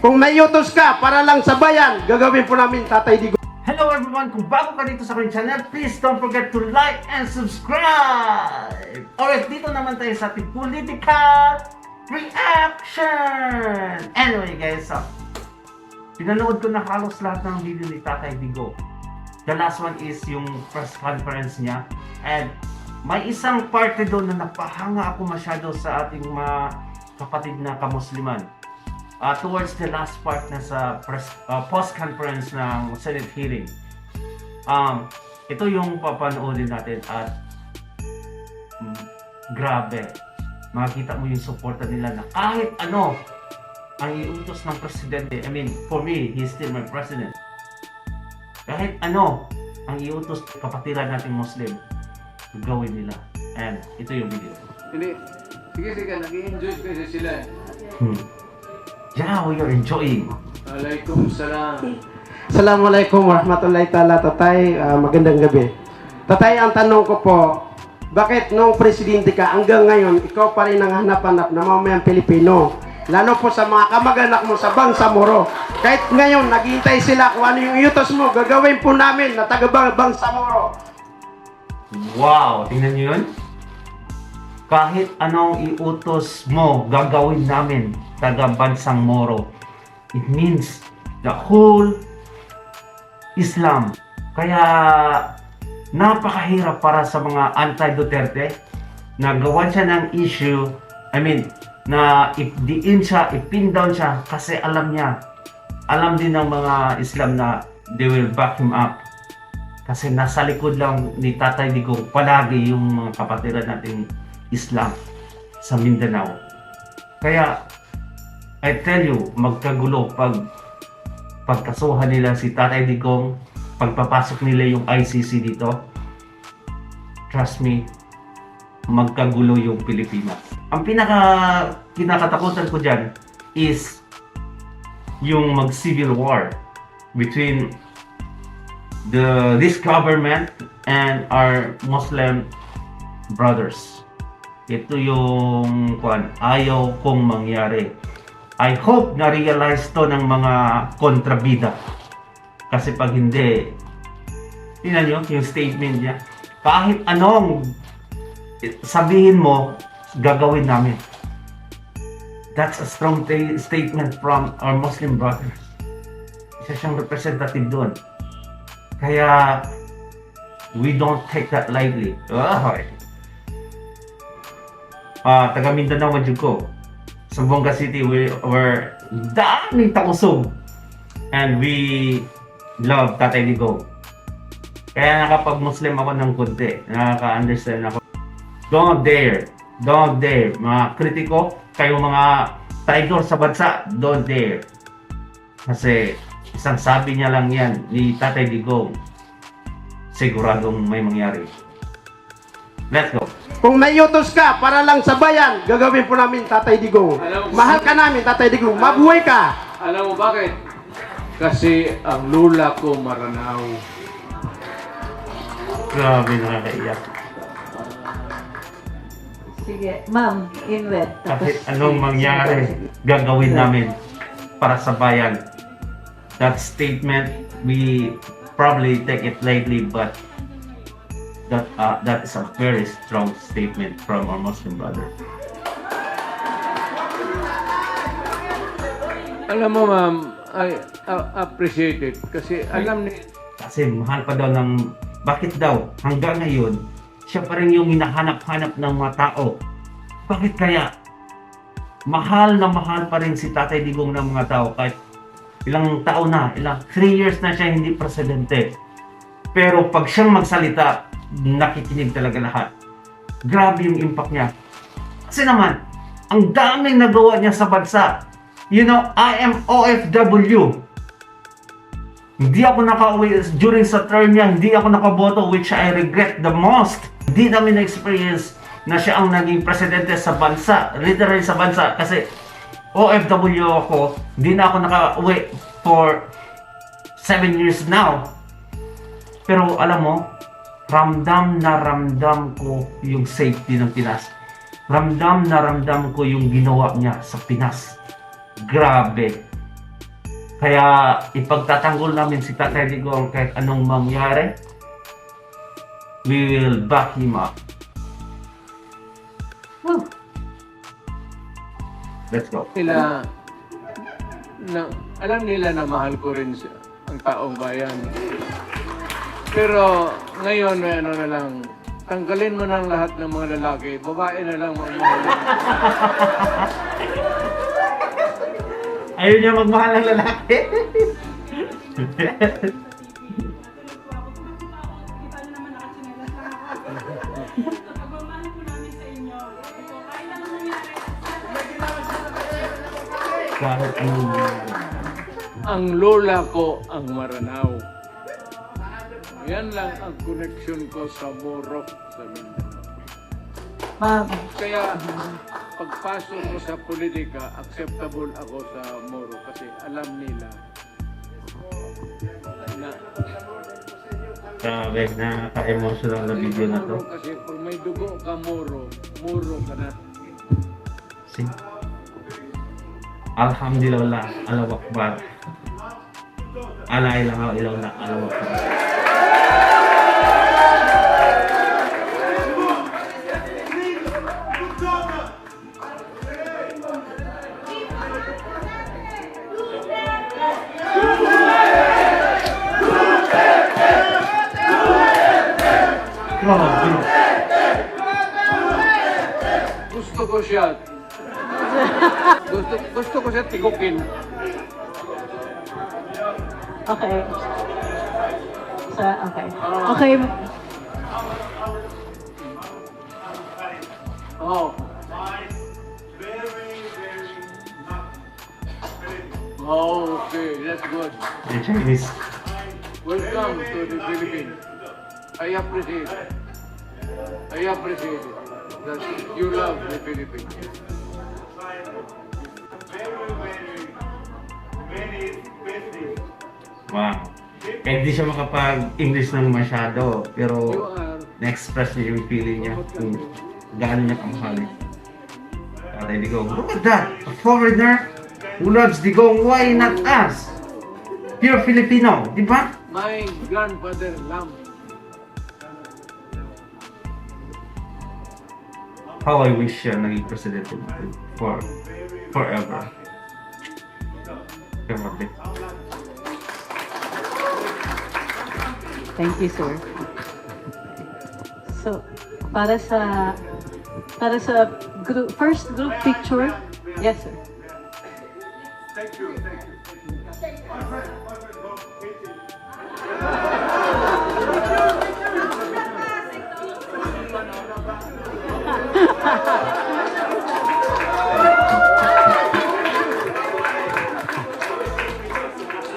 Kung may utos ka para lang sa bayan, gagawin po namin, Tatay Digong. Hello everyone! Kung bago ka dito sa aking channel, please don't forget to like and subscribe! Alright, dito naman tayo sa ating political reaction! Anyway guys, pinanood ko na halos lahat ng video ni Tatay Digong. The last one is yung press conference niya. And may isang parte doon na napahanga ako masyado sa ating mga kapatid na kamusliman. Towards the last part na sa post-conference ng Senate hearing. Ito yung papanoodin natin at grabe. Makikita mo yung suporta nila na kahit ano ang iutos ng presidente. I mean, for me, he's still my president. Kahit ano ang iutos kapatiran nating Muslim, gawin nila. And ito yung video. Hindi. Sige, nag-i-enjoy kasi sila. Yeah, we are enjoying. Waalaikumsalam. Assalamualaikum warahmatullahi ta'ala, Tatay. Magandang gabi. Tatay, ang tanong ko po, bakit nung presidente ka, hanggang ngayon, ikaw pa rin ang hanap-hanap na mamayang Pilipino? Lalo po sa mga kamag-anak mo sa Bangsamoro. Kahit ngayon, naghihintay sila kung ano yung iutos mo, gagawin po namin na taga-Bangsamoro. Wow! Tingnan nyo yun? Kahit anong iutos mo, gagawin namin taga-Bansang Moro. It means the whole Islam. Kaya napakahirap para sa mga anti-Duterte na gawan siya ng issue, na ipin down siya kasi alam din ng mga Islam na they will back him up. Kasi nasa likod lang ni Tatay Digong palagi yung mga kapatiran nating Islam sa Mindanao. Kaya I tell you, magkagulo pagkasuhan nila si Tatay Digong, pagpapasok nila yung ICC dito. Trust me, magkagulo yung Pilipinas. Ang kinakatakutan ko dyan is yung mag-civil war between this government and our Muslim brothers. Ito yung ayaw kong mangyari. I hope na-realize to ng mga kontrabida. Kasi pag hindi, tingnan nyo yung statement niya. Kahit anong sabihin mo, gagawin namin. That's a strong statement from our Muslim brothers. Isa siyang representative doon. Kaya, we don't take that lightly. Taga Mindanao Madjug ko. Zamboanga City, we were daming takusog. And we love Tatay Digong. Kaya nakapag-Muslim ako ng konti. Nakaka-understand ako. Don't dare. Mga kritiko, kayo mga traitor sa bansa, don't dare. Kasi isang sabi niya lang yan ni Tatay Digong, siguradong may mangyari. Let's go. Kung may utos ka para lang sa bayan, gagawin po namin, Tatay Digong. Mahal ka namin, Tatay Digong. Mabuhay ka. Alam mo bakit? Kasi ang lula ko Maranao. Grabe, nakakaiyak. Sige, ma'am, inwet. Kahit anong mangyari, gagawin namin para sa bayan. That statement, we probably take it lightly, but that is a very strong statement from our Muslim brother. Alam mo ma'am, I appreciate it. Kasi alam ni... Kasi mahal pa daw ng... Bakit daw? Hanggang ngayon, siya pa rin yung hinahanap-hanap ng mga tao. Bakit kaya? Mahal na mahal pa rin si Tatay Digong ng mga tao. Kahit ilang taon na, 3 years na siya hindi presidente. Pero pag siyang magsalita, nakikinig talaga lahat. Grabe yung impact niya. Kasi naman, ang daming nagawa niya sa bansa. You know, I am OFW. Hindi ako nakauwi during sa term niya, hindi ako nakaboto, which I regret the most. Hindi namin na-experience na siya ang naging presidente sa bansa, literally sa bansa, kasi OFW ako, hindi na ako nakauwi for 7 years now. Pero alam mo, ramdam na ramdam ko yung safety ng Pinas. Ramdam na ramdam ko yung ginawa niya sa Pinas. Grabe. Kaya ipagtatanggol namin si Tatay Digong kahit anong mangyari. We will back him up. Woo. Let's go. Alam nila na mahal ko rin ang taong bayan. Pero ngayon may ano na lang, tanggalin mo ng lahat ng mga lalaki, babae na lang magmahal. Ayaw niya magmahal ng lalaki. Kahit Ang lola ko ang Maranao. Yan lang ang connection ko sa Morok sa Mindanao. Ma'am, Kaya pagpasok ko sa politika, acceptable ako sa Moro kasi alam nila na grabe, nakaka-emotional na video na to. Moro kasi pag may dugo ka Moro, Moro ka na. See? Alhamdulillah, Allahu Akbar. La ilaha illallah, Allahu Akbar. Gusto ko siya. Gusto ko siya tigukin. okay. Okay. Okay. Oh. Oh, okay, that's good. The Chinese. Welcome to the Philippines. I appreciate it. I appreciate it that you love the Philippines. Wow. Kahit di siya makapag-English ng masyado, You pero are na-express niya yung feeling niya kung gaano niya kamahalin. Tatay Digong, look at that! A foreigner who loves Digong, why not us? Pure Filipino, di ba? my grandfather Lam. How I wish siya naging presidente natin forever. Grabe. Thank you, sir. So, para sa first group picture. Yes, sir.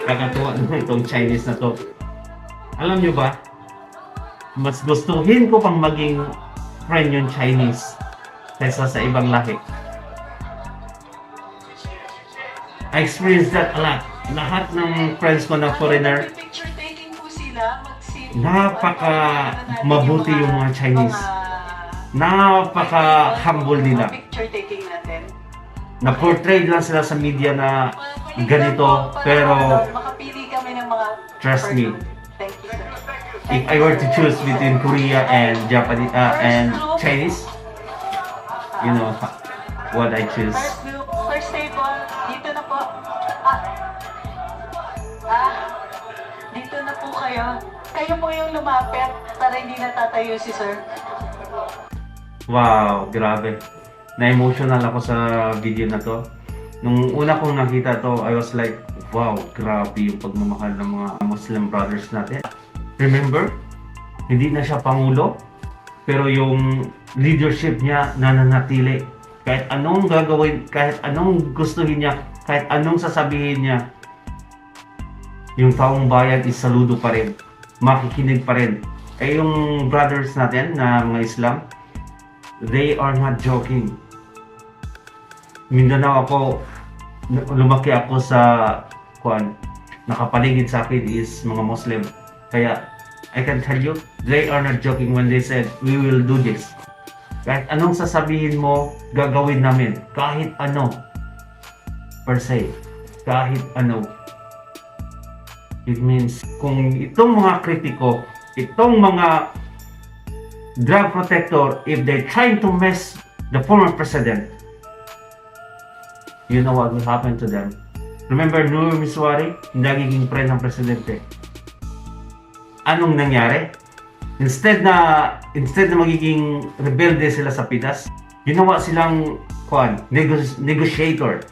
Kakatuwa naman itong Chinese na to. Alam nyo ba, mas gustuhin ko pang maging friend yung Chinese kaysa sa ibang lahi. I experienced that a lot. Lahat ng friends ko na foreigner, Picture taking po sila, napaka mabuti yung mga Chinese. Napaka humble nila. Picture taking natin. Na-portray lang sila sa media na ganito, pero makapili kami ng mga trust me, Thank you, sir. if I were to choose between Korea and Japanese and Chinese, you know what I choose. First group, first table, dito na po. Dito na po kayo. Kayo po yung lumapit para hindi natatayo si sir. Wow, grabe. Na-emotional ako sa video na to. Nung una kong nakita to, I was like, wow, grabe yung pagmamahal ng mga Muslim brothers natin. Remember, hindi na siya pangulo, pero yung leadership niya nananatili. Kahit anong gagawin, kahit anong gustuhin niya, kahit anong sasabihin niya, yung taong bayan is saludo pa rin. Makikinig pa rin. Eh yung brothers natin na mga Islam, they are not joking. Mindanao ako, lumaki ako sa nakapaligid sa akin is mga Muslim. Kaya I can tell you, they are not joking when they said, we will do this. Kahit anong sasabihin mo, gagawin namin. Kahit ano, per se. Kahit ano. It means kung itong mga kritiko, itong mga drug protector, if they're trying to mess the former president, you know what will happen to them. Remember Nur Miswari, nagiging friend ng presidente. Anong nangyari? Instead na magiging rebelde sila sa Pinas, ginawa silang negotiator.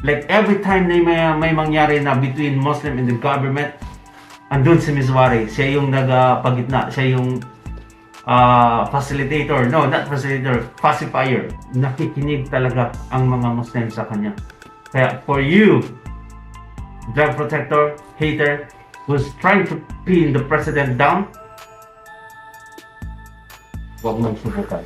Like every time na may mangyari na between Muslim and the government, andun si Miswari. Siya yung nagpagitna. Siya yung facilitator. No, not facilitator. Pacifier. Nakikinig talaga ang mga Muslim sa kanya. Kaya for you, drug protector, hater, who's trying to pin the president down, huwag mong subukan.